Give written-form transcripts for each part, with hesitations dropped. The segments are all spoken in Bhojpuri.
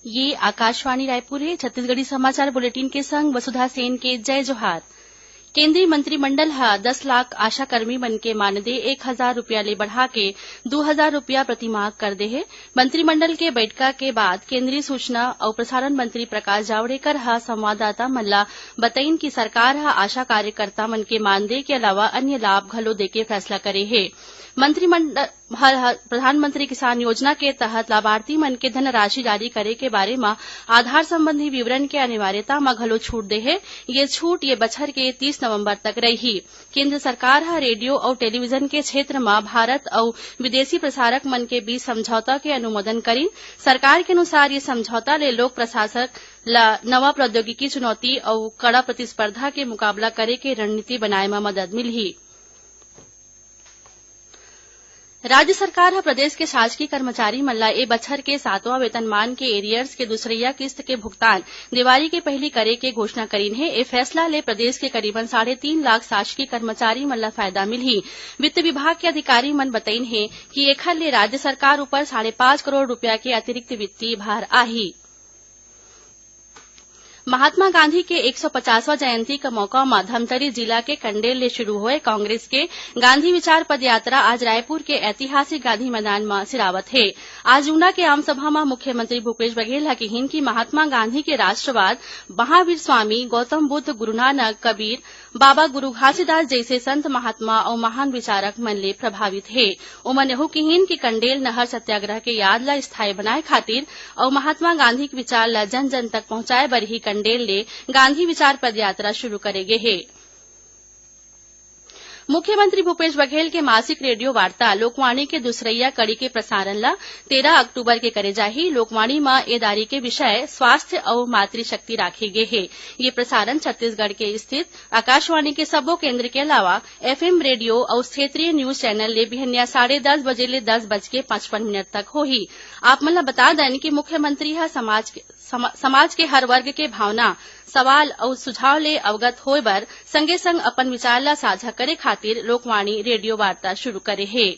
ये आकाशवाणी रायपुर है। छत्तीसगढ़ी समाचार बुलेटिन के संग वसुधा सेन के जय जोहार। केंद्रीय मंत्रिमंडल ह 10 लाख आशा कर्मी मन के मानदेय 1,000 रुपया ले बढ़ा के 2,000 रुपया प्रतिमाह कर दे हे। मंत्रिमंडल के बैठका के बाद केंद्रीय सूचना और प्रसारण मंत्री प्रकाश जावड़ेकर ह संवाददाता मन ला बताइन कि सरकार ह आशा कार्यकर्ता मन के मानदेय के अलावा अन्य लाभ घलो देके फैसला करे हे। मंत्रिमंडल प्रधानमंत्री किसान योजना के तहत लाभार्थी मन के धनराशि जारी करे के बारे म आधार संबंधी विवरण के अनिवार्यता म घलो छूट दे हे। ये छूट ये बछर के 30 नवंबर तक रही। केंद्र सरकार ह रेडियो और टेलीविजन के क्षेत्र म भारत और विदेशी प्रसारक मन के बीच समझौता के अनुमोदन करिन। सरकार के अनुसार ये समझौता ले लोक प्रशासक ला नवा प्रौद्योगिकी चुनौती और कड़ा प्रतिस्पर्धा के मुकाबला करे के रणनीति बनाए म मदद मिलही। राज्य सरकार ह प्रदेश के शासकीय कर्मचारी मन ला ए बछर के 7वां वेतनमान के एरियर्स के दूसरइया किस्त के भुगतान दिवाली के पहिली करे के घोषणा करिन हे। ए फैसला ले प्रदेश के करीबन 3.5 लाख शासकीय कर्मचारी मन ला फायदा मिलही। वित्त विभाग के अधिकारी मन बताइन हे कि एखर ले राज्य सरकार ऊपर 5.5 करोड़ रूपया के अतिरिक्त वित्तीय भार आही। महात्मा गांधी के 150वां जयंती का मौका म धमतरी जिला के कंडेल ले शुरू होए कांग्रेस के गांधी विचार पदयात्रा आज रायपुर के ऐतिहासिक गांधी मैदान में सिरावत है। आज ऊना के आम सभा में मुख्यमंत्री भूपेश बघेल ह कहिन कि महात्मा गांधी के राष्ट्रवाद महावीर स्वामी गौतम बुद्ध गुरु नानक कबीर बाबा गुरु घासीदास जैसे संत महात्मा और महान विचारक मन ले प्रभावित है। ओमन यहू कहिन कि कंडेल नहर सत्याग्रह के याद ला स्थायी बनाए खातिर और महात्मा गांधी के विचार ला जन जन तक पहुंचाए बर ही कंडेल ले गांधी विचार पदयात्रा शुरू करेगे है। मुख्यमंत्री भूपेश बघेल के मासिक रेडियो वार्ता लोकवाणी के दूसरइया कड़ी के प्रसारण ला 13 अक्टूबर के करे जाही। लोकवाणी में ए दारी के विषय स्वास्थ्य और मातृशक्ति राखे गे है। ये प्रसारण छत्तीसगढ़ के स्थित आकाशवाणी के सब्बो केंद्र के अलावा FM रेडियो और क्षेत्रीय न्यूज चैनल ले बिहनिया 10:30 बजे ले 10:55 तक होही। आप मन ला बता दें कि मुख्यमंत्री ह समाज के हर वर्ग के भावना सवाल और सुझाव ले अवगत होए बर संगे संग अपन विचार ला साझा करे खातिर लोकवाणी रेडियो वार्ता शुरू करे है।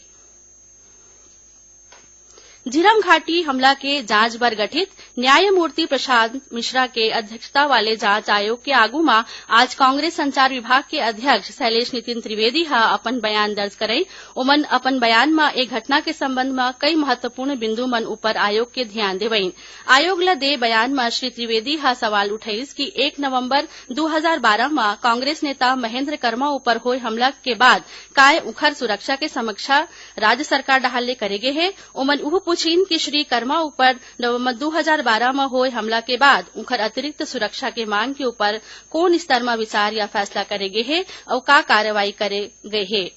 झीरम घाटी हमला के जांच बर गठित न्यायमूर्ति प्रशांत मिश्रा के अध्यक्षता वाले जांच आयोग के आगू में आज कांग्रेस संचार विभाग के अध्यक्ष शैलेश नितिन त्रिवेदी ह अपन बयान दर्ज करई। ओमन अपन बयान में एक घटना के संबंध में कई महत्वपूर्ण बिंदु मन ऊपर आयोग के ध्यान देवईन। आयोग ला दे बयान में श्री त्रिवेदी ह सवाल उठईस कि 1 नवंबर 2012 में कांग्रेस नेता महेंद्र कर्मा ऊपर होए हमला के बाद काय उखर सुरक्षा के समीक्षा राज्य सरकार डाहर ले करेगे है। ओमन उह पूछिन कि श्री कर्मा ऊपर नवंबर 2012 में होए हमला के बाद उखर अतिरिक्त सुरक्षा के मांग के ऊपर कौन स्तर में विचार या फैसला करेगे है और का कार्रवाई करे गए है।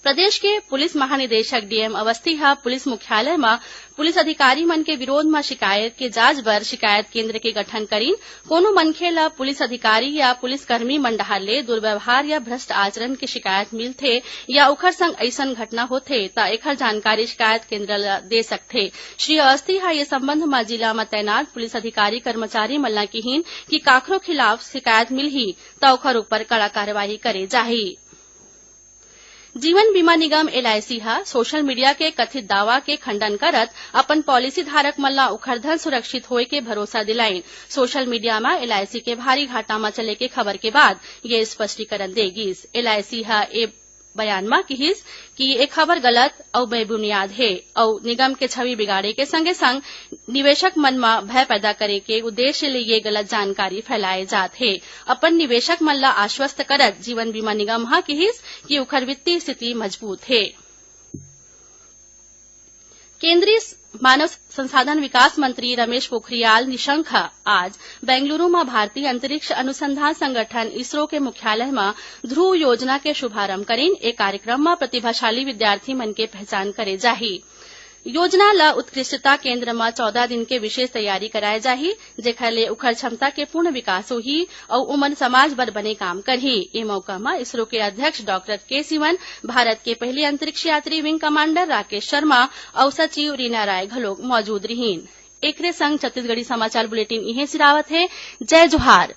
प्रदेश के पुलिस महानिदेशक डीएम अवस्थी ह पुलिस मुख्यालय में पुलिस अधिकारी मन के विरोध में शिकायत के जांच बर शिकायत केंद्र के गठन करीन। कोनो मनखे ला पुलिस अधिकारी या पुलिसकर्मी मन डाहर ले दुर्व्यवहार या भ्रष्ट आचरण के शिकायत मिलथे या ओखर संग अइसन घटना होथे त एखर जानकारी शिकायत केंद्र ला दे सकथे। श्री अवस्थी ह ये संबंध में जिला में तैनात पुलिस अधिकारी कर्मचारी मन ला कहिन कि काखरो खिलाफ शिकायत मिलही त ओखर ऊपर कड़ा कार्रवाई करे जाही। जीवन बीमा निगम LIC हा सोशल मीडिया के कथित दावा के खंडन करत अपन पॉलिसी धारक मन ला उखरधन सुरक्षित होए के भरोसा दिलाइन। सोशल मीडिया में LIC के भारी घाटा में चले के खबर के बाद ये स्पष्टीकरण देगिस। LIC हा ए बयान में कहिस कि ये खबर गलत और बेबुनियाद है और निगम के छवि बिगाड़े के संगे संग निवेशक मन में भय पैदा करे के उद्देश्य ले ये गलत जानकारी फैलाए जात है। अपन निवेशक मन ला आश्वस्त करत जीवन बीमा निगम हा कहिस कि उखर वित्तीय स्थिति मजबूत है। केंद्रीय मानव संसाधन विकास मंत्री रमेश पोखरियाल निशंक आज बेंगलुरु में भारतीय अंतरिक्ष अनुसंधान संगठन इसरो के मुख्यालय में ध्रुव योजना के शुभारंभ करीन। एक कार्यक्रम में प्रतिभाशाली विद्यार्थी मन के पहचान करे जाही। योजना ला उत्कृष्टता केंद्र में 14 दिन के विशेष तैयारी कराए जाही जेखर ले उखर क्षमता के पूर्ण विकास होही और उमन समाज बर बने काम करही। ए मौका में इसरो के अध्यक्ष डॉक्टर के सिवन, भारत के पहले अंतरिक्ष यात्री विंग कमांडर राकेश शर्मा और सचिव रीना राय घलोक मौजूद रहीन। एकरे संग छत्तीसगढ़ी समाचार बुलेटिन इहे सिरावत है। जय जोहार।